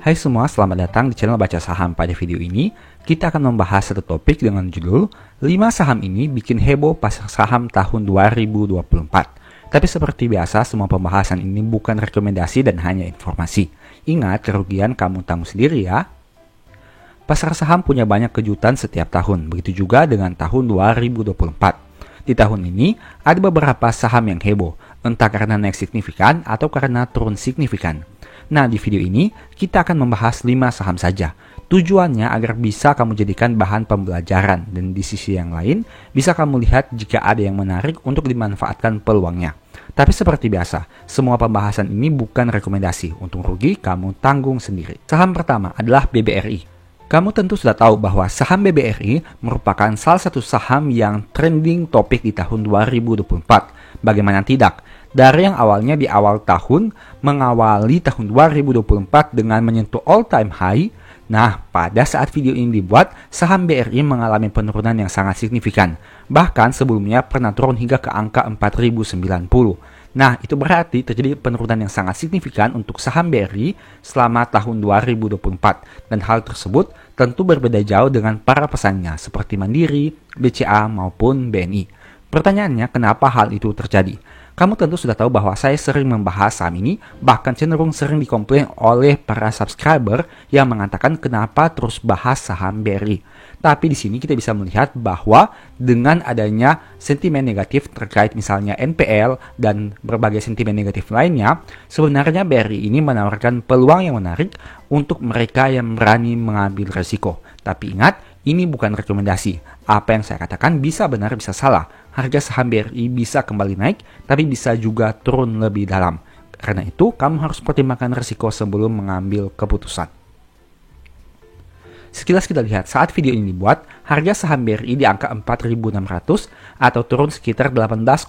Hai semua, selamat datang di channel Baca Saham. Pada video ini, kita akan membahas satu topik dengan judul 5 saham ini bikin heboh pasar saham tahun 2024. Tapi seperti biasa, semua pembahasan ini bukan rekomendasi dan hanya informasi. Ingat, kerugian kamu tanggung sendiri ya. Pasar saham punya banyak kejutan setiap tahun, begitu juga dengan tahun 2024. Di tahun ini, ada beberapa saham yang heboh, entah karena naik signifikan atau karena turun signifikan. Nah, di video ini, kita akan membahas 5 saham saja. Tujuannya agar bisa kamu jadikan bahan pembelajaran, dan di sisi yang lain, bisa kamu lihat jika ada yang menarik untuk dimanfaatkan peluangnya. Tapi seperti biasa, semua pembahasan ini bukan rekomendasi. Untung rugi, kamu tanggung sendiri. Saham pertama adalah BBRI. Kamu tentu sudah tahu bahwa saham BBRI merupakan salah satu saham yang trending topik di tahun 2024. Bagaimana tidak? Dari yang awalnya di awal tahun, mengawali tahun 2024 dengan menyentuh all-time high. Nah, pada saat video ini dibuat, saham BRI mengalami penurunan yang sangat signifikan. Bahkan sebelumnya pernah turun hingga ke angka 4090. Nah, itu berarti terjadi penurunan yang sangat signifikan untuk saham BRI selama tahun 2024. Dan hal tersebut tentu berbeda jauh dengan para pesaingnya seperti Mandiri, BCA maupun BNI. Pertanyaannya, kenapa hal itu terjadi? Kamu tentu sudah tahu bahwa saya sering membahas saham ini, bahkan cenderung sering dikomplain oleh para subscriber yang mengatakan kenapa terus bahas saham BRI. Tapi di sini kita bisa melihat bahwa dengan adanya sentimen negatif terkait misalnya NPL dan berbagai sentimen negatif lainnya, sebenarnya BRI ini menawarkan peluang yang menarik untuk mereka yang berani mengambil resiko. Tapi ingat, ini bukan rekomendasi. Apa yang saya katakan bisa benar bisa salah. Harga saham BRI bisa kembali naik, tapi bisa juga turun lebih dalam. Karena itu, kamu harus pertimbangkan risiko sebelum mengambil keputusan. Sekilas kita lihat, saat video ini dibuat, harga saham BRI di angka 4.600 atau turun sekitar 18,9%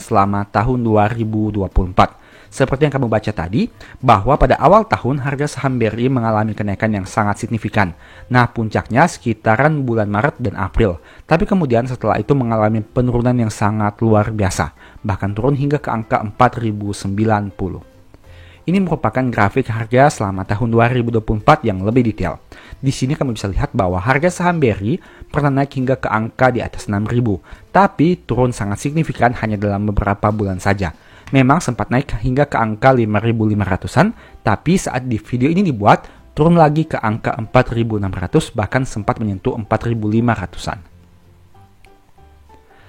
selama tahun 2024. Seperti yang kamu baca tadi, bahwa pada awal tahun harga saham BRI mengalami kenaikan yang sangat signifikan. Nah, puncaknya sekitaran bulan Maret dan April. Tapi kemudian setelah itu mengalami penurunan yang sangat luar biasa, bahkan turun hingga ke angka 4090. Ini merupakan grafik harga selama tahun 2024 yang lebih detail. Di sini kamu bisa lihat bahwa harga saham BRI pernah naik hingga ke angka di atas 6.000, tapi turun sangat signifikan hanya dalam beberapa bulan saja. Memang sempat naik hingga ke angka 5.500-an, tapi saat di video ini dibuat, turun lagi ke angka 4.600, bahkan sempat menyentuh 4.500-an.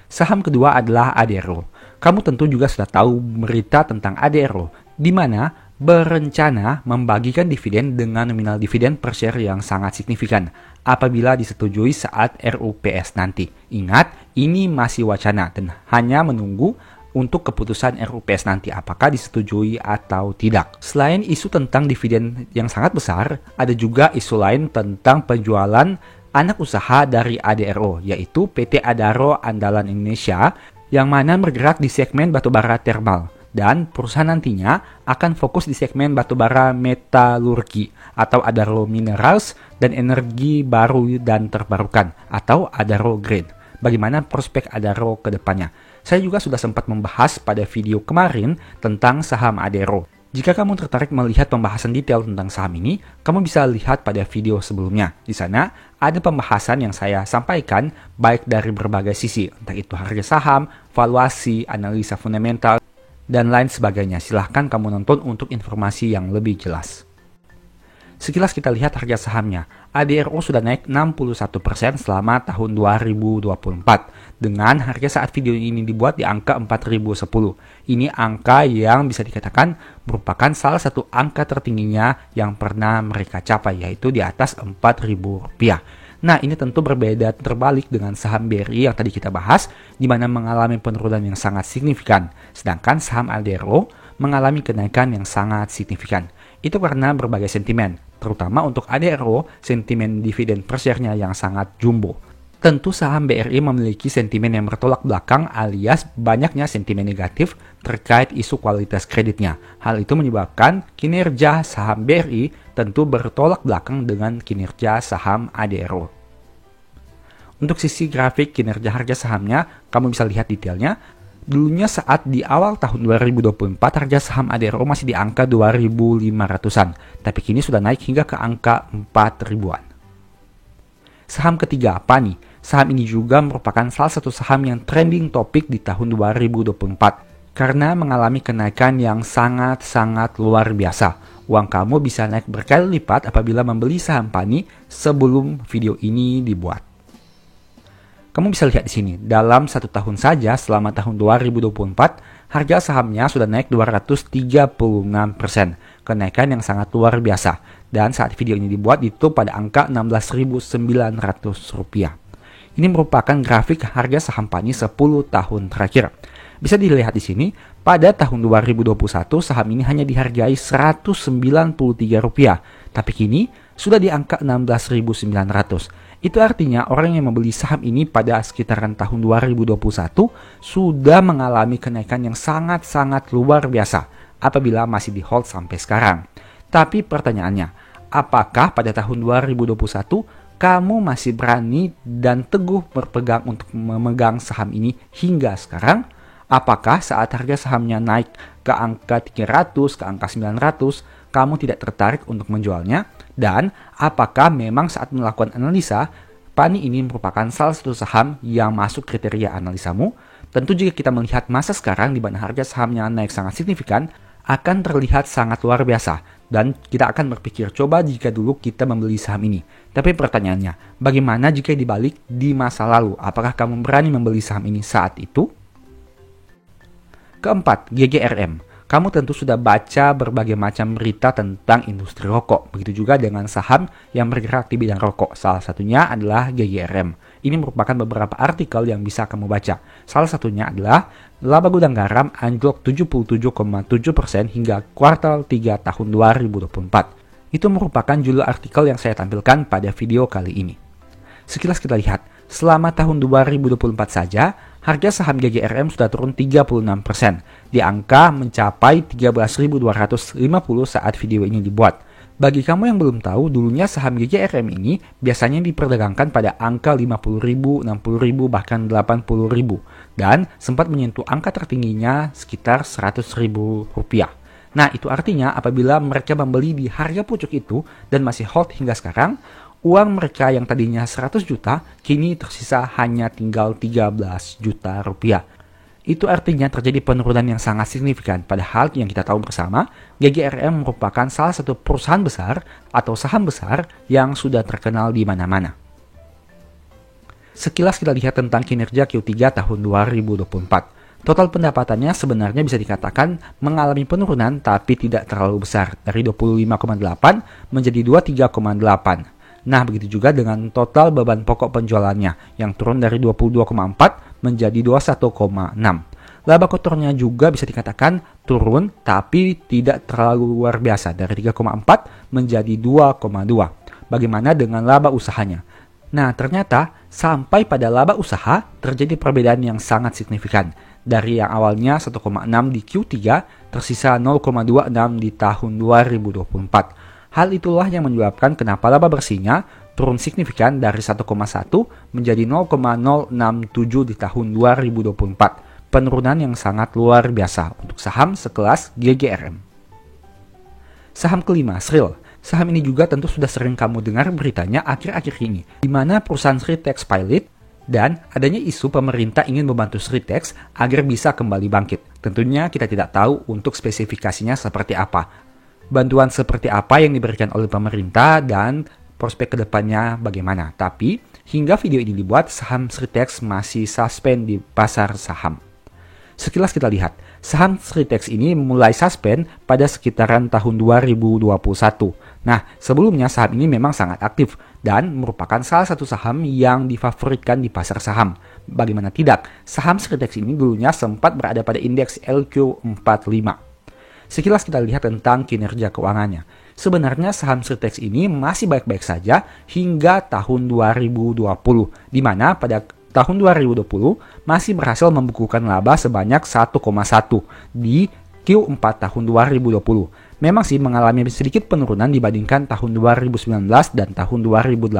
Saham kedua adalah Adero. Kamu tentu juga sudah tahu berita tentang Adero, di mana berencana membagikan dividen dengan nominal dividen per share yang sangat signifikan apabila disetujui saat RUPS nanti. Ingat, ini masih wacana dan hanya menunggu untuk keputusan RUPS nanti apakah disetujui atau tidak. Selain isu tentang dividen yang sangat besar, ada juga isu lain tentang penjualan anak usaha dari Adero, yaitu PT Adaro Andalan Indonesia, yang mana bergerak di segmen batubara thermal. Dan perusahaan nantinya akan fokus di segmen batubara metalurgi atau Adaro Minerals dan energi baru dan terbarukan atau Adaro Green. Bagaimana prospek Adaro ke depannya? Saya juga sudah sempat membahas pada video kemarin tentang saham Adero. Jika kamu tertarik melihat pembahasan detail tentang saham ini, kamu bisa lihat pada video sebelumnya. Di sana ada pembahasan yang saya sampaikan baik dari berbagai sisi, entah itu harga saham, valuasi, analisa fundamental, dan lain sebagainya. Silahkan kamu nonton untuk informasi yang lebih jelas. Sekilas kita lihat harga sahamnya. Adero sudah naik 61% selama tahun 2024 dengan harga saat video ini dibuat di angka 4.010. Ini angka yang bisa dikatakan merupakan salah satu angka tertingginya yang pernah mereka capai, yaitu di atas Rp4.000. Nah, ini tentu berbeda terbalik dengan saham BRI yang tadi kita bahas, di mana mengalami penurunan yang sangat signifikan. Sedangkan saham Adero mengalami kenaikan yang sangat signifikan. Itu karena berbagai sentimen, terutama untuk Adero, sentimen dividen per share-nya yang sangat jumbo. Tentu saham BRI memiliki sentimen yang bertolak belakang alias banyaknya sentimen negatif terkait isu kualitas kreditnya. Hal itu menyebabkan kinerja saham BRI tentu bertolak belakang dengan kinerja saham Adero. Untuk sisi grafik kinerja harga sahamnya, kamu bisa lihat detailnya. Dulunya saat di awal tahun 2024 harga saham ADRO masih di angka 2.500-an, tapi kini sudah naik hingga ke angka 4.000-an. Saham ketiga apa nih? Saham ini juga merupakan salah satu saham yang trending topik di tahun 2024 karena mengalami kenaikan yang sangat-sangat luar biasa. Uang kamu bisa naik berkali lipat apabila membeli saham PANI sebelum video ini dibuat. Kamu bisa lihat di sini, dalam 1 tahun saja selama tahun 2024, harga sahamnya sudah naik 236%. Kenaikan yang sangat luar biasa. Dan saat video ini dibuat itu pada angka Rp16.900. Ini merupakan grafik harga saham PANI 10 tahun terakhir. Bisa dilihat di sini, pada tahun 2021 saham ini hanya dihargai Rp193, tapi kini sudah di angka Rp16.900. Itu artinya orang yang membeli saham ini pada sekitaran tahun 2021 sudah mengalami kenaikan yang sangat-sangat luar biasa apabila masih di hold sampai sekarang. Tapi pertanyaannya, apakah pada tahun 2021 kamu masih berani dan teguh berpegang untuk memegang saham ini hingga sekarang? Apakah saat harga sahamnya naik ke angka 300, ke angka 900, kamu tidak tertarik untuk menjualnya? Dan apakah memang saat melakukan analisa, PANI ini merupakan salah satu saham yang masuk kriteria analisamu? Tentu jika kita melihat masa sekarang di mana harga sahamnya naik sangat signifikan, akan terlihat sangat luar biasa. Dan kita akan berpikir, coba jika dulu kita membeli saham ini. Tapi pertanyaannya, bagaimana jika dibalik di masa lalu? Apakah kamu berani membeli saham ini saat itu? Keempat, GGRM. Kamu tentu sudah baca berbagai macam berita tentang industri rokok. Begitu juga dengan saham yang bergerak di bidang rokok. Salah satunya adalah GGRM. Ini merupakan beberapa artikel yang bisa kamu baca. Salah satunya adalah laba gudang garam anjlok 77,7% hingga kuartal 3 tahun 2024. Itu merupakan judul artikel yang saya tampilkan pada video kali ini. Sekilas kita lihat, selama tahun 2024 saja, harga saham GGRM sudah turun 36%, di angka mencapai 13.250 saat video ini dibuat. Bagi kamu yang belum tahu, dulunya saham GGRM ini biasanya diperdagangkan pada angka 50.000, 60.000, bahkan 80.000, dan sempat menyentuh angka tertingginya sekitar Rp100.000. Nah, itu artinya apabila mereka membeli di harga pucuk itu dan masih hold hingga sekarang, uang mereka yang tadinya 100 juta, kini tersisa hanya tinggal 13 juta rupiah. Itu artinya terjadi penurunan yang sangat signifikan. Padahal yang kita tahu bersama, GGRM merupakan salah satu perusahaan besar atau saham besar yang sudah terkenal di mana-mana. Sekilas kita lihat tentang kinerja Q3 tahun 2024. Total pendapatannya sebenarnya bisa dikatakan mengalami penurunan tapi tidak terlalu besar, dari 25,8 menjadi 23,8. Nah, begitu juga dengan total beban pokok penjualannya yang turun dari 22,4 menjadi 21,6. Laba kotornya juga bisa dikatakan turun tapi tidak terlalu luar biasa, dari 3,4 menjadi 2,2. Bagaimana dengan laba usahanya? Nah, ternyata sampai pada laba usaha terjadi perbedaan yang sangat signifikan. Dari yang awalnya 1,6 di Q3 tersisa 0,26 di tahun 2024. Hal itulah yang menyebabkan kenapa laba bersihnya turun signifikan dari 1,1 menjadi 0,067 di tahun 2024. Penurunan yang sangat luar biasa untuk saham sekelas GGRM. Saham kelima, Sril. Saham ini juga tentu sudah sering kamu dengar beritanya akhir-akhir ini, di mana perusahaan Sritex pilot dan adanya isu pemerintah ingin membantu Sritex agar bisa kembali bangkit. Tentunya kita tidak tahu untuk spesifikasinya seperti apa. Bantuan seperti apa yang diberikan oleh pemerintah dan prospek kedepannya bagaimana. Tapi hingga video ini dibuat, saham Sritex masih suspend di pasar saham. Sekilas kita lihat, saham Sritex ini mulai suspend pada sekitaran tahun 2021. Nah, sebelumnya saham ini memang sangat aktif dan merupakan salah satu saham yang difavoritkan di pasar saham. Bagaimana tidak, saham Sritex ini dulunya sempat berada pada indeks LQ45. Sekilas kita lihat tentang kinerja keuangannya. Sebenarnya saham Sritex ini masih baik-baik saja hingga tahun 2020, di mana pada tahun 2020 masih berhasil membukukan laba sebanyak 1,1 di Q4 tahun 2020. Memang sih mengalami sedikit penurunan dibandingkan tahun 2019 dan tahun 2018.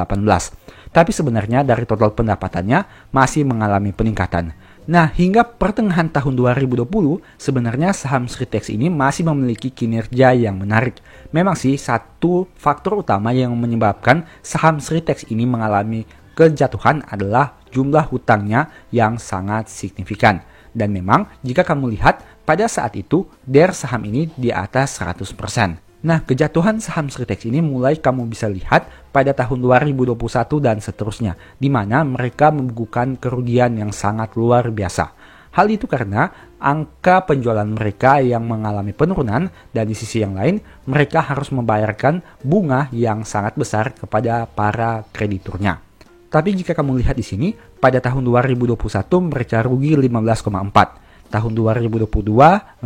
Tapi sebenarnya dari total pendapatannya masih mengalami peningkatan. Nah, hingga pertengahan tahun 2020, sebenarnya saham Sritex ini masih memiliki kinerja yang menarik. Memang sih, satu faktor utama yang menyebabkan saham Sritex ini mengalami kejatuhan adalah jumlah hutangnya yang sangat signifikan. Dan memang, jika kamu lihat, pada saat itu, DER saham ini di atas 100%. Nah, kejatuhan saham Sritex ini mulai kamu bisa lihat pada tahun 2021 dan seterusnya, di mana mereka membukukan kerugian yang sangat luar biasa. Hal itu karena angka penjualan mereka yang mengalami penurunan dan di sisi yang lain, mereka harus membayarkan bunga yang sangat besar kepada para krediturnya. Tapi jika kamu lihat di sini, pada tahun 2021 mereka rugi 15,4. Tahun 2022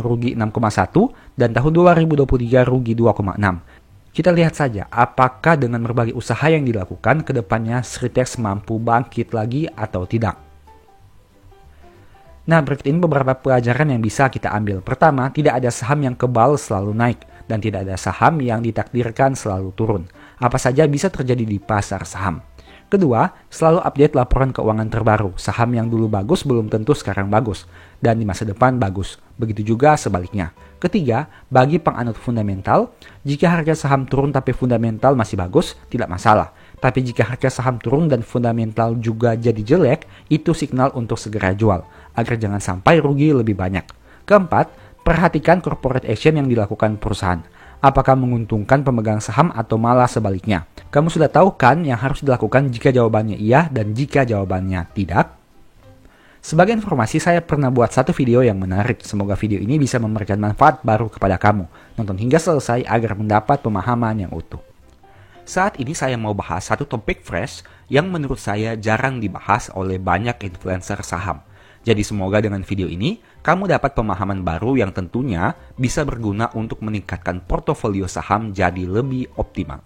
rugi 6,1 dan tahun 2023 rugi 2,6. Kita lihat saja apakah dengan berbagai usaha yang dilakukan ke depannya Sritex mampu bangkit lagi atau tidak. Nah, berikut ini beberapa pelajaran yang bisa kita ambil. Pertama, tidak ada saham yang kebal selalu naik dan tidak ada saham yang ditakdirkan selalu turun. Apa saja bisa terjadi di pasar saham. Kedua, selalu update laporan keuangan terbaru. Saham yang dulu bagus belum tentu sekarang bagus, dan di masa depan bagus. Begitu juga sebaliknya. Ketiga, bagi penganut fundamental, jika harga saham turun tapi fundamental masih bagus, tidak masalah. Tapi jika harga saham turun dan fundamental juga jadi jelek, itu signal untuk segera jual, agar jangan sampai rugi lebih banyak. Keempat, perhatikan corporate action yang dilakukan perusahaan. Apakah menguntungkan pemegang saham atau malah sebaliknya? Kamu sudah tahu kan yang harus dilakukan jika jawabannya iya dan jika jawabannya tidak? Sebagai informasi, saya pernah buat satu video yang menarik. Semoga video ini bisa memberikan manfaat baru kepada kamu. Nonton hingga selesai agar mendapat pemahaman yang utuh. Saat ini saya mau bahas satu topik fresh yang menurut saya jarang dibahas oleh banyak influencer saham. Jadi semoga dengan video ini, kamu dapat pemahaman baru yang tentunya bisa berguna untuk meningkatkan portofolio saham jadi lebih optimal.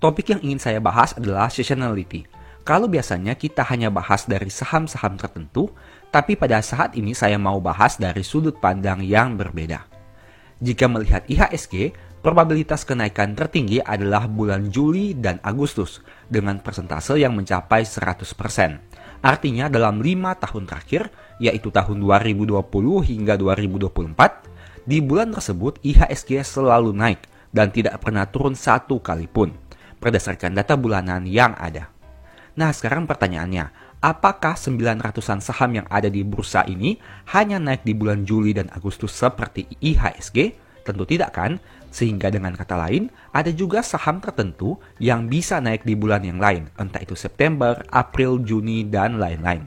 Topik yang ingin saya bahas adalah seasonality. Kalau biasanya kita hanya bahas dari saham-saham tertentu, tapi pada saat ini saya mau bahas dari sudut pandang yang berbeda. Jika melihat IHSG, probabilitas kenaikan tertinggi adalah bulan Juli dan Agustus dengan persentase yang mencapai 100%. Artinya dalam 5 tahun terakhir, yaitu tahun 2020 hingga 2024, di bulan tersebut IHSG selalu naik dan tidak pernah turun satu kali pun, berdasarkan data bulanan yang ada. Nah, sekarang pertanyaannya, apakah 900-an saham yang ada di bursa ini hanya naik di bulan Juli dan Agustus seperti IHSG? Tentu tidak kan? Sehingga dengan kata lain, ada juga saham tertentu yang bisa naik di bulan yang lain, entah itu September, April, Juni, dan lain-lain.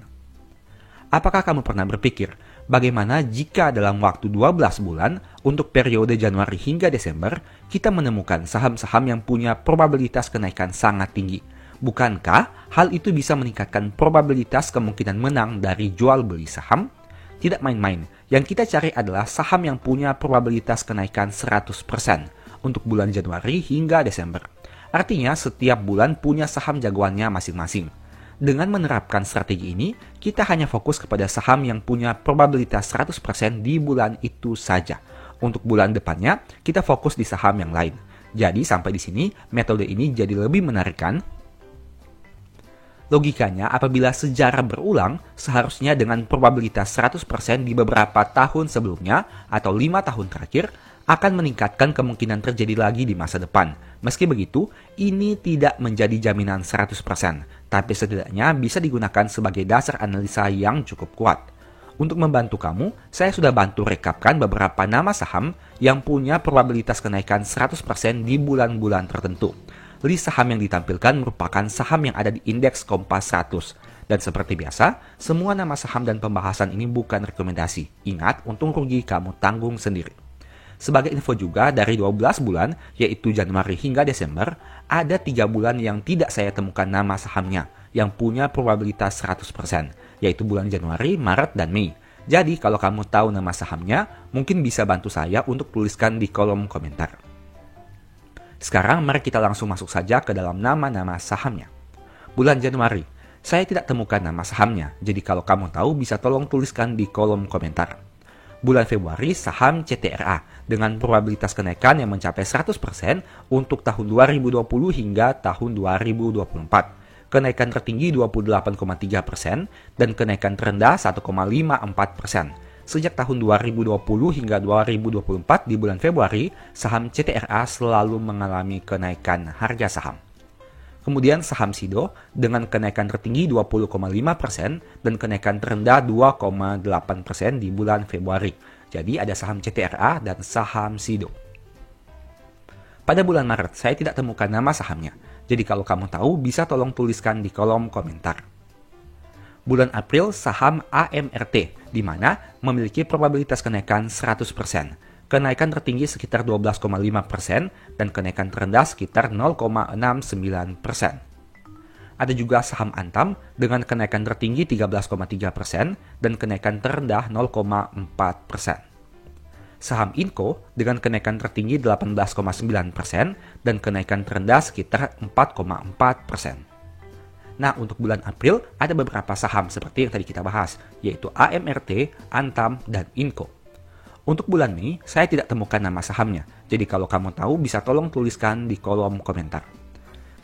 Apakah kamu pernah berpikir, bagaimana jika dalam waktu 12 bulan untuk periode Januari hingga Desember, kita menemukan saham-saham yang punya probabilitas kenaikan sangat tinggi? Bukankah hal itu bisa meningkatkan probabilitas kemungkinan menang dari jual beli saham? Tidak main-main, yang kita cari adalah saham yang punya probabilitas kenaikan 100% untuk bulan Januari hingga Desember. Artinya setiap bulan punya saham jagoannya masing-masing. Dengan menerapkan strategi ini, kita hanya fokus kepada saham yang punya probabilitas 100% di bulan itu saja. Untuk bulan depannya, kita fokus di saham yang lain. Jadi sampai di sini, metode ini jadi lebih menarik kan? Logikanya, apabila sejarah berulang, seharusnya dengan probabilitas 100% di beberapa tahun sebelumnya atau 5 tahun terakhir, akan meningkatkan kemungkinan terjadi lagi di masa depan. Meski begitu, ini tidak menjadi jaminan 100%, tapi setidaknya bisa digunakan sebagai dasar analisa yang cukup kuat. Untuk membantu kamu, saya sudah bantu rekapkan beberapa nama saham yang punya probabilitas kenaikan 100% di bulan-bulan tertentu. List saham yang ditampilkan merupakan saham yang ada di indeks Kompas 100. Dan seperti biasa, semua nama saham dan pembahasan ini bukan rekomendasi. Ingat, untung rugi kamu tanggung sendiri. Sebagai info juga, dari 12 bulan, yaitu Januari hingga Desember, ada 3 bulan yang tidak saya temukan nama sahamnya, yang punya probabilitas 100%, yaitu bulan Januari, Maret, dan Mei. Jadi, kalau kamu tahu nama sahamnya, mungkin bisa bantu saya untuk tuliskan di kolom komentar. Sekarang mari kita langsung masuk saja ke dalam nama-nama sahamnya. Bulan Januari, saya tidak temukan nama sahamnya, jadi kalau kamu tahu bisa tolong tuliskan di kolom komentar. Bulan Februari, saham CTRA dengan probabilitas kenaikan yang mencapai 100% untuk tahun 2020 hingga tahun 2024. kenaikan tertinggi 28,3%, dan kenaikan terendah 1,54%. Sejak tahun 2020 hingga 2024 di bulan Februari, saham CTRA selalu mengalami kenaikan harga saham. Kemudian saham SIDO dengan kenaikan tertinggi 20,5% dan kenaikan terendah 2,8% di bulan Februari. Jadi ada saham CTRA dan saham SIDO. Pada bulan Maret, saya tidak temukan nama sahamnya. Jadi kalau kamu tahu, bisa tolong tuliskan di kolom komentar. Bulan April, saham AMRT, di mana memiliki probabilitas kenaikan 100%. Kenaikan tertinggi sekitar 12,5% dan kenaikan terendah sekitar 0,69%. Ada juga saham Antam dengan kenaikan tertinggi 13,3% dan kenaikan terendah 0,4%. Saham Inco dengan kenaikan tertinggi 18,9% dan kenaikan terendah sekitar 4,4%. Nah, untuk bulan April ada beberapa saham seperti yang tadi kita bahas, yaitu AMRT, Antam, dan Inco. Untuk bulan Mei, saya tidak temukan nama sahamnya, jadi kalau kamu tahu bisa tolong tuliskan di kolom komentar.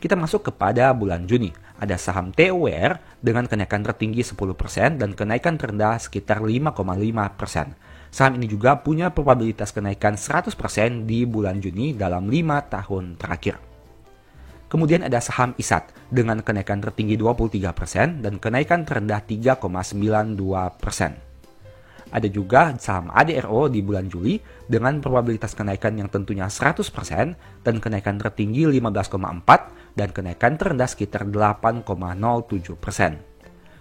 Kita masuk kepada bulan Juni, ada saham TOWR dengan kenaikan tertinggi 10% dan kenaikan terendah sekitar 5,5%. Saham ini juga punya probabilitas kenaikan 100% di bulan Juni dalam 5 tahun terakhir. Kemudian ada saham ISAT dengan kenaikan tertinggi 23% dan kenaikan terendah 3,92%. Ada juga saham ADRO di bulan Juli dengan probabilitas kenaikan yang tentunya 100% dan kenaikan tertinggi 15,4% dan kenaikan terendah sekitar 8,07%.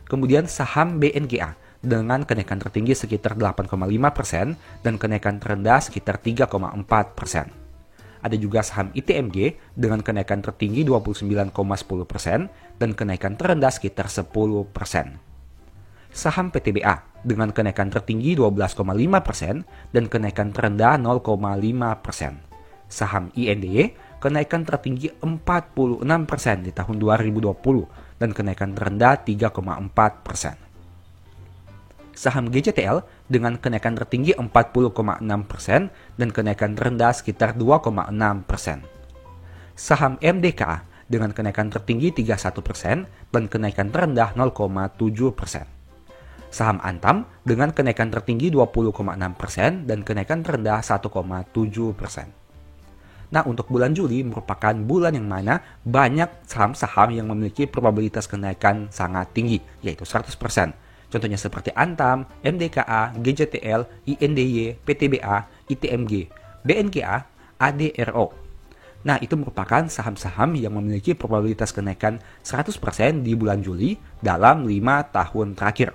Kemudian saham BNGA dengan kenaikan tertinggi sekitar 8,5% dan kenaikan terendah sekitar 3,4%. Ada juga saham ITMG dengan kenaikan tertinggi 29,10% dan kenaikan terendah sekitar 10%. Saham PTBA dengan kenaikan tertinggi 12,5% dan kenaikan terendah 0,5%. Saham INDY kenaikan tertinggi 46% di tahun 2020 dan kenaikan terendah 3,4%. Saham GCTL dengan kenaikan tertinggi 40,6% dan kenaikan terendah sekitar 2,6%. Saham MDKA dengan kenaikan tertinggi 31% dan kenaikan terendah 0,7%. Saham Antam dengan kenaikan tertinggi 20,6% dan kenaikan terendah 1,7%. Nah, untuk bulan Juli merupakan bulan yang mana banyak saham-saham yang memiliki probabilitas kenaikan sangat tinggi, yaitu 100%. Contohnya seperti Antam, MDKA, GCTL, INDY, PTBA, ITMG, BNKA, ADRO. Nah, itu merupakan saham-saham yang memiliki probabilitas kenaikan 100% di bulan Juli dalam 5 tahun terakhir.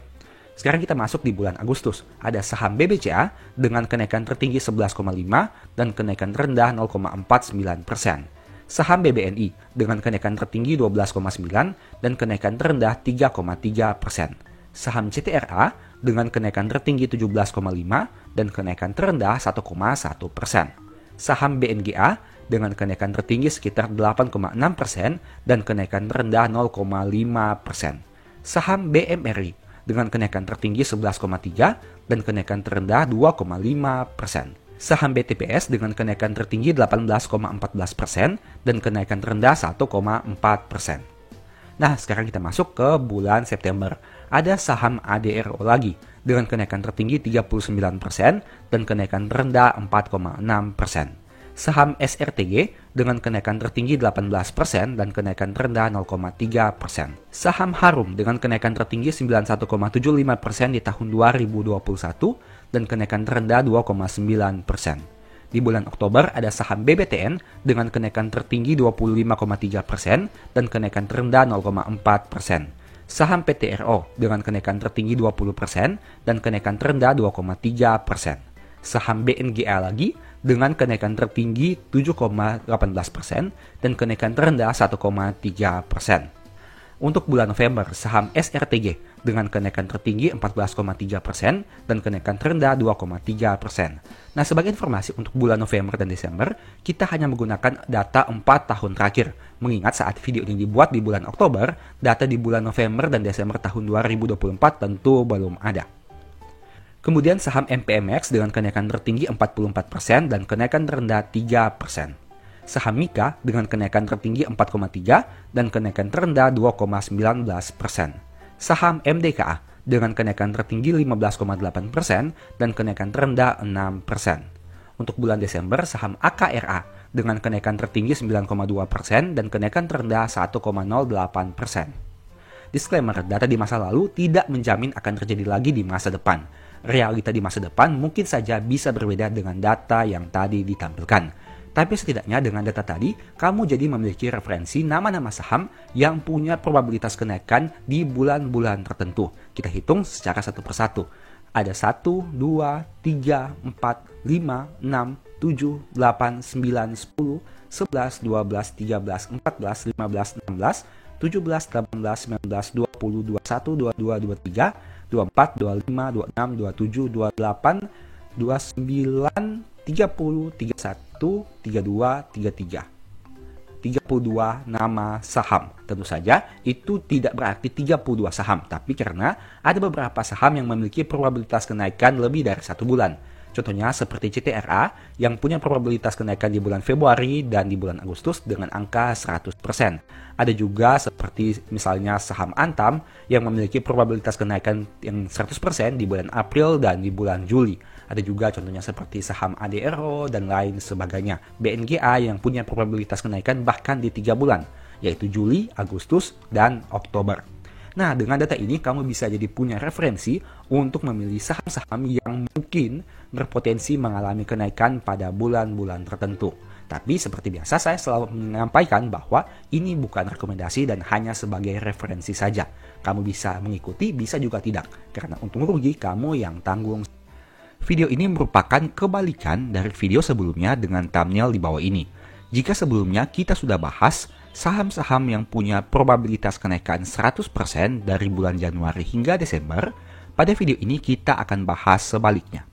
Sekarang kita masuk di bulan Agustus. Ada saham BBCA dengan kenaikan tertinggi 11,5% dan kenaikan terendah 0,49%. Saham BBNI dengan kenaikan tertinggi 12,9% dan kenaikan terendah 3,3%. Saham CTRA dengan kenaikan tertinggi 17,5% dan kenaikan terendah 1,1%. Saham BNGA dengan kenaikan tertinggi sekitar 8,6% dan kenaikan terendah 0,5%. Saham BMRI dengan kenaikan tertinggi 11,3% dan kenaikan terendah 2,5%. Saham BTPS dengan kenaikan tertinggi 18,14% dan kenaikan terendah 1,4%. Nah, sekarang kita masuk ke bulan September. Ada saham ADRO lagi dengan kenaikan tertinggi 39% dan kenaikan terendah 4,6%. Saham SRTG dengan kenaikan tertinggi 18% dan kenaikan terendah 0,3%. Saham Harum dengan kenaikan tertinggi 91,75% di tahun 2021 dan kenaikan terendah 2,9%. Di bulan Oktober ada saham BBTN dengan kenaikan tertinggi 25,3% dan kenaikan terendah 0,4%. Saham PTRO dengan kenaikan tertinggi 20% dan kenaikan terendah 2,3%. Saham BNGA lagi dengan kenaikan tertinggi 7,18% dan kenaikan terendah 1,3%. Untuk bulan November, saham SRTG dengan kenaikan tertinggi 14,3% dan kenaikan terendah 2,3%. Nah, sebagai informasi untuk bulan November dan Desember, kita hanya menggunakan data 4 tahun terakhir. Mengingat saat video ini dibuat di bulan Oktober, data di bulan November dan Desember tahun 2024 tentu belum ada. Kemudian saham MPMX dengan kenaikan tertinggi 44% dan kenaikan terendah 3%. Saham Mika dengan kenaikan tertinggi 4,3 dan kenaikan terendah 2,19%. Saham MDKA dengan kenaikan tertinggi 15,8% dan kenaikan terendah 6%. Untuk bulan Desember, saham AKRA dengan kenaikan tertinggi 9,2% dan kenaikan terendah 1,08%. Disclaimer, data di masa lalu tidak menjamin akan terjadi lagi di masa depan. Realita di masa depan mungkin saja bisa berbeda dengan data yang tadi ditampilkan. Tapi setidaknya dengan data tadi, kamu jadi memiliki referensi nama-nama saham yang punya probabilitas kenaikan di bulan-bulan tertentu. Kita hitung secara satu persatu. Ada 1, 2, 3, 4, 5, 6, 7, 8, 9, 10, 11, 12, 13, 14, 15, 16, 17, 18, 19, 20, 21, 22, 23, 24, 25, 26, 27, 28, 29, 30, 31, 32, 33. 32 nama saham. Tentu saja itu tidak berarti 32 saham, tapi karena ada beberapa saham yang memiliki probabilitas kenaikan lebih dari 1 bulan. Contohnya seperti CTRA yang punya probabilitas kenaikan di bulan Februari dan di bulan Agustus dengan angka 100%. Ada juga seperti misalnya saham Antam yang memiliki probabilitas kenaikan yang 100% di bulan April dan di bulan Juli. Ada juga contohnya seperti saham ADRO dan lain sebagainya. BNGA yang punya probabilitas kenaikan bahkan di 3 bulan, yaitu Juli, Agustus, dan Oktober. Nah, dengan data ini kamu bisa jadi punya referensi untuk memilih saham-saham yang mungkin berpotensi mengalami kenaikan pada bulan-bulan tertentu. Tapi seperti biasa saya selalu menyampaikan bahwa ini bukan rekomendasi dan hanya sebagai referensi saja. Kamu bisa mengikuti, bisa juga tidak. Karena untung rugi kamu yang tanggung. Video ini merupakan kebalikan dari video sebelumnya dengan thumbnail di bawah ini. Jika sebelumnya kita sudah bahas saham-saham yang punya probabilitas kenaikan 100% dari bulan Januari hingga Desember, pada video ini kita akan bahas sebaliknya.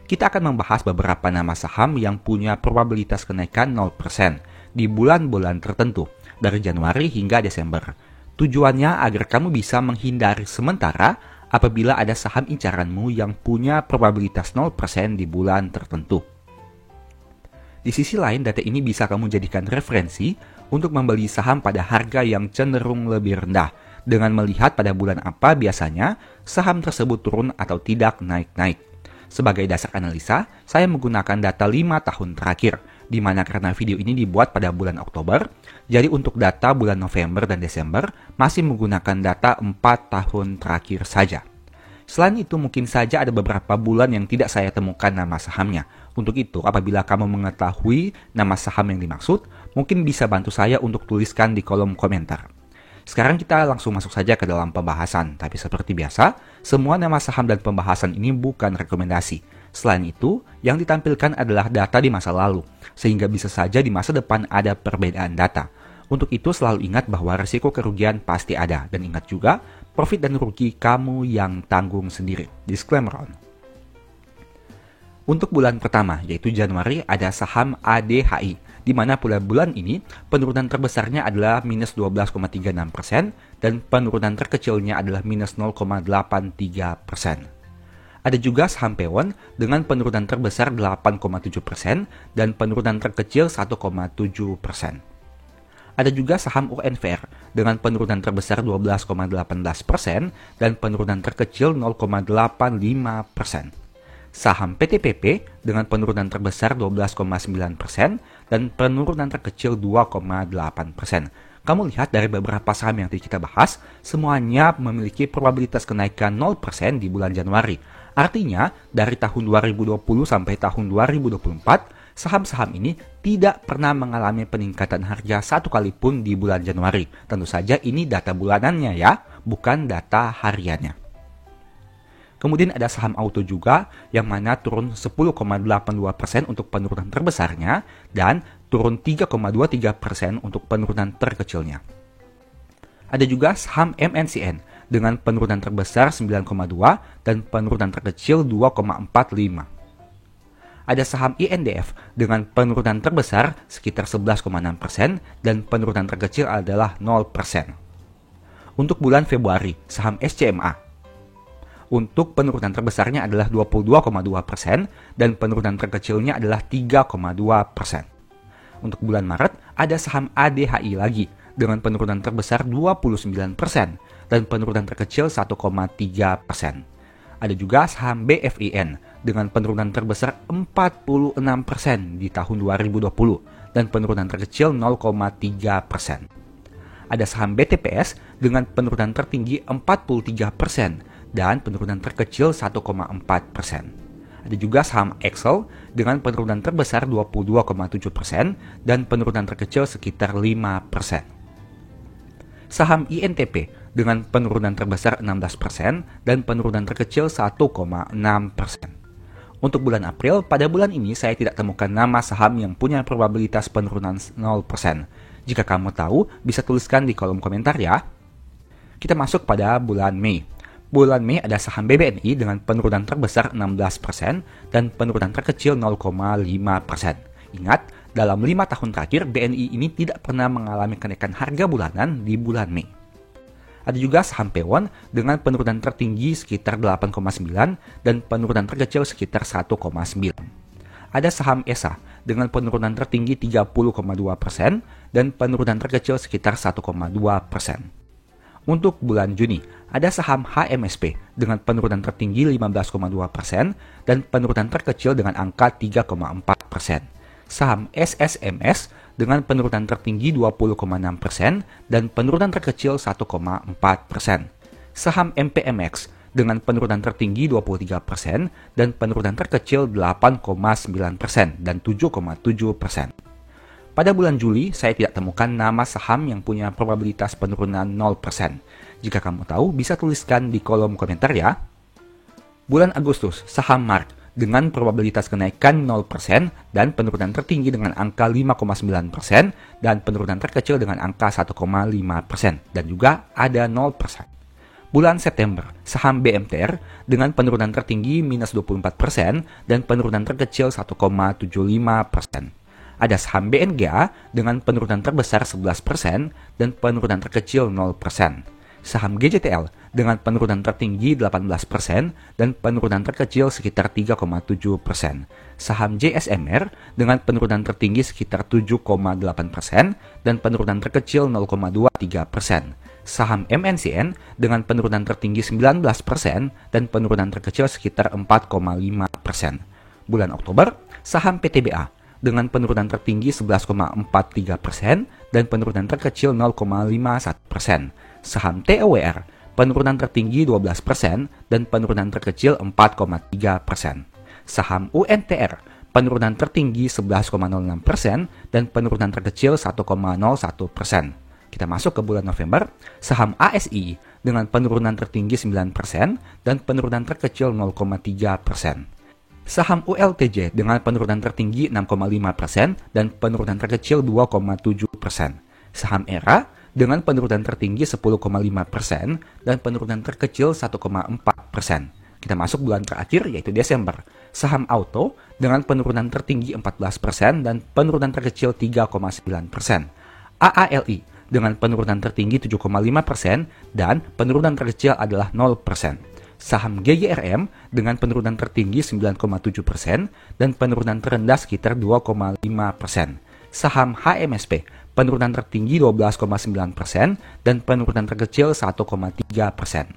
Kita akan membahas beberapa nama saham yang punya probabilitas kenaikan 0% di bulan-bulan tertentu dari Januari hingga Desember. Tujuannya agar kamu bisa menghindari sementara apabila ada saham incaranmu yang punya probabilitas 0% di bulan tertentu. Di sisi lain, data ini bisa kamu jadikan referensi untuk membeli saham pada harga yang cenderung lebih rendah, dengan melihat pada bulan apa biasanya saham tersebut turun atau tidak naik-naik. Sebagai dasar analisa, saya menggunakan data 5 tahun terakhir, di mana karena video ini dibuat pada bulan Oktober, jadi untuk data bulan November dan Desember masih menggunakan data 4 tahun terakhir saja. Selain itu mungkin saja ada beberapa bulan yang tidak saya temukan nama sahamnya. Untuk itu, apabila kamu mengetahui nama saham yang dimaksud, mungkin bisa bantu saya untuk tuliskan di kolom komentar. Sekarang kita langsung masuk saja ke dalam pembahasan, tapi seperti biasa, semua nama saham dan pembahasan ini bukan rekomendasi. Selain itu, yang ditampilkan adalah data di masa lalu, sehingga bisa saja di masa depan ada perbedaan data. Untuk itu selalu ingat bahwa risiko kerugian pasti ada, dan ingat juga, profit dan rugi kamu yang tanggung sendiri. Disclaimer on. Untuk bulan pertama, yaitu Januari, ada saham ADHI, di mana pada bulan ini penurunan terbesarnya adalah minus 12,36% dan penurunan terkecilnya adalah minus 0,83%. Ada juga saham Pewon dengan penurunan terbesar 8,7% dan penurunan terkecil 1,7%. Ada juga saham UNVR dengan penurunan terbesar 12,18% dan penurunan terkecil 0,85%. Saham PTPP dengan penurunan terbesar 12,9% dan penurunan terkecil 2,8%. Kamu lihat dari beberapa saham yang kita bahas, semuanya memiliki probabilitas kenaikan 0% di bulan Januari. Artinya, dari tahun 2020 sampai tahun 2024, saham-saham ini tidak pernah mengalami peningkatan harga satu kali pun di bulan Januari. Tentu saja ini data bulanannya ya, bukan data hariannya. Kemudian ada saham auto juga yang mana turun 10,82% untuk penurunan terbesarnya dan turun 3,23% untuk penurunan terkecilnya. Ada juga saham MNCN dengan penurunan terbesar 9,2 dan penurunan terkecil 2,45. Ada saham INDF dengan penurunan terbesar sekitar 11,6% dan penurunan terkecil adalah 0%. Untuk bulan Februari, saham SCMA untuk penurunan terbesarnya adalah 22,2% dan penurunan terkecilnya adalah 3,2%. Untuk bulan Maret, ada saham ADHI lagi dengan penurunan terbesar 29% dan penurunan terkecil 1,3%. Ada juga saham BFIN dengan penurunan terbesar 46% di tahun 2020 dan penurunan terkecil 0,3%. Ada saham BTPS dengan penurunan tertinggi 43% dan penurunan terkecil 1,4%. Ada juga saham Excel dengan penurunan terbesar 22,7% dan penurunan terkecil sekitar 5%. Saham INTP dengan penurunan terbesar 16% dan penurunan terkecil 1,6%. Untuk bulan April, pada bulan ini saya tidak temukan nama saham yang punya probabilitas penurunan 0%. Jika kamu tahu, bisa tuliskan di kolom komentar ya. Kita masuk pada bulan Mei. Bulan Mei ada saham BBNI dengan penurunan terbesar 16% dan penurunan terkecil 0,5%. Ingat, dalam 5 tahun terakhir BNI ini tidak pernah mengalami kenaikan harga bulanan di bulan Mei. Ada juga saham Pewon dengan penurunan tertinggi sekitar 8,9 dan penurunan terkecil sekitar 1,9. Ada saham ESA dengan penurunan tertinggi 30,2% dan penurunan terkecil sekitar 1,2%. Untuk bulan Juni, ada saham HMSP dengan penurunan tertinggi 15,2% dan penurunan terkecil dengan angka 3,4%. Saham SSMS dengan penurunan tertinggi 20,6% dan penurunan terkecil 1,4%. Saham MPMX dengan penurunan tertinggi 23% dan penurunan terkecil 8,9% dan 7,7%. Pada bulan Juli, saya tidak temukan nama saham yang punya probabilitas penurunan 0%. Jika kamu tahu, bisa tuliskan di kolom komentar ya. Bulan Agustus, saham Mark dengan probabilitas kenaikan 0% dan penurunan tertinggi dengan angka 5,9% dan penurunan terkecil dengan angka 1,5% dan juga ada 0%. Bulan September, saham BMTR dengan penurunan tertinggi minus 24% dan penurunan terkecil 1,75%. Ada saham BNGA dengan penurunan terbesar 11% dan penurunan terkecil 0%. Saham GJTL dengan penurunan tertinggi 18% dan penurunan terkecil sekitar 3,7%. Saham JSMR dengan penurunan tertinggi sekitar 7,8% dan penurunan terkecil 0,23%. Saham MNCN dengan penurunan tertinggi 19% dan penurunan terkecil sekitar 4,5%. Bulan Oktober, saham PTBA dengan penurunan tertinggi 11,43% dan penurunan terkecil 0,51%. Saham TOWR, penurunan tertinggi 12% dan penurunan terkecil 4,3%. Saham UNTR, penurunan tertinggi 11,06% dan penurunan terkecil 1,01%. Kita masuk ke bulan November, saham ASI dengan penurunan tertinggi 9% dan penurunan terkecil 0,3%. Saham ULTJ dengan penurunan tertinggi 6,5% dan penurunan terkecil 2,7%. Saham ERA dengan penurunan tertinggi 10,5% dan penurunan terkecil 1,4%. Kita masuk bulan terakhir yaitu Desember. Saham Auto dengan penurunan tertinggi 14% dan penurunan terkecil 3,9%. AALI dengan penurunan tertinggi 7,5% dan penurunan terkecil adalah 0%. Saham GGRM dengan penurunan tertinggi 9,7% dan penurunan terendah sekitar 2,5%. Saham HMSP penurunan tertinggi 12,9% dan penurunan terkecil 1,3%.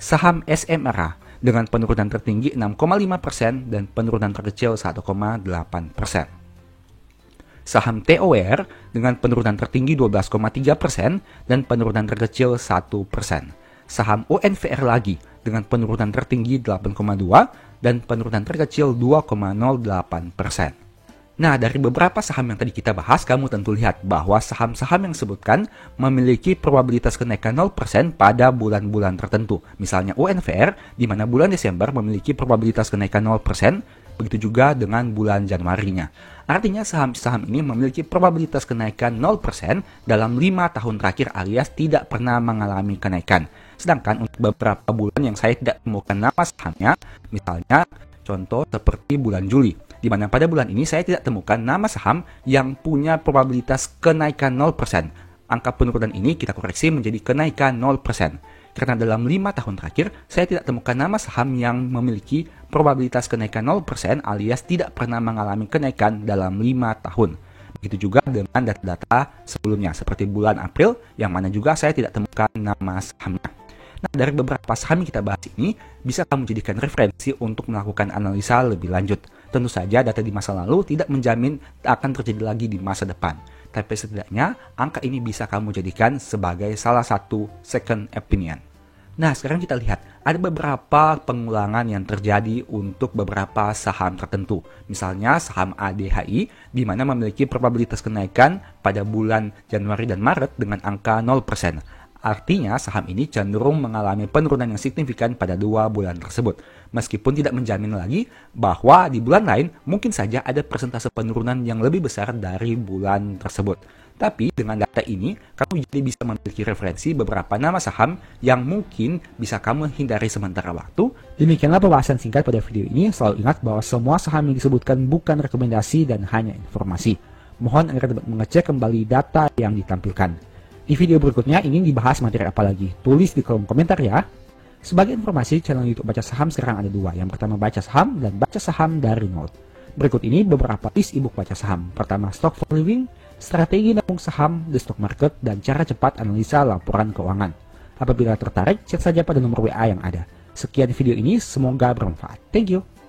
Saham SMRA dengan penurunan tertinggi 6,5% dan penurunan terkecil 1,8%. Saham TOWR dengan penurunan tertinggi 12,3% dan penurunan terkecil 1%. Saham UNVR lagi dengan penurunan tertinggi 8,2% dan penurunan terkecil 2,08%. Nah, dari beberapa saham yang tadi kita bahas, kamu tentu lihat bahwa saham-saham yang disebutkan memiliki probabilitas kenaikan 0% pada bulan-bulan tertentu. Misalnya UNVR, di mana bulan Desember memiliki probabilitas kenaikan 0%, begitu juga dengan bulan Januarinya. Artinya saham-saham ini memiliki probabilitas kenaikan 0% dalam 5 tahun terakhir alias tidak pernah mengalami kenaikan. Sedangkan untuk beberapa bulan yang saya tidak temukan nama sahamnya, misalnya contoh seperti bulan Juli, di mana pada bulan ini saya tidak temukan nama saham yang punya probabilitas kenaikan 0%. Angka penurunan ini kita koreksi menjadi kenaikan 0%. Karena dalam 5 tahun terakhir, saya tidak temukan nama saham yang memiliki probabilitas kenaikan 0% alias tidak pernah mengalami kenaikan dalam 5 tahun. Begitu juga dengan data-data sebelumnya, seperti bulan April, yang mana juga saya tidak temukan nama sahamnya. Nah, dari beberapa saham yang kita bahas ini, bisa kamu jadikan referensi untuk melakukan analisa lebih lanjut. Tentu saja data di masa lalu tidak menjamin akan terjadi lagi di masa depan. Tapi setidaknya, angka ini bisa kamu jadikan sebagai salah satu second opinion. Nah, sekarang kita lihat, ada beberapa pengulangan yang terjadi untuk beberapa saham tertentu. Misalnya saham ADHI, di mana memiliki probabilitas kenaikan pada bulan Januari dan Maret dengan angka 0%. Artinya, saham ini cenderung mengalami penurunan yang signifikan pada 2 bulan tersebut. Meskipun tidak menjamin lagi bahwa di bulan lain mungkin saja ada persentase penurunan yang lebih besar dari bulan tersebut. Tapi dengan data ini, kamu jadi bisa memiliki referensi beberapa nama saham yang mungkin bisa kamu hindari sementara waktu. Demikianlah pembahasan singkat pada video ini. Selalu ingat bahwa semua saham yang disebutkan bukan rekomendasi dan hanya informasi. Mohon agar dapat mengecek kembali data yang ditampilkan. Di video berikutnya ingin dibahas materi apa lagi? Tulis di kolom komentar ya. Sebagai informasi, channel YouTube Baca Saham sekarang ada 2. Yang pertama Baca Saham dan Baca Saham dari Note. Berikut ini beberapa list ebook Baca Saham. Pertama, Stock for Living, Strategi Nabung Saham, The Stock Market, dan Cara Cepat Analisa Laporan Keuangan. Apabila tertarik, chat saja pada nomor WA yang ada. Sekian video ini, semoga bermanfaat. Thank you.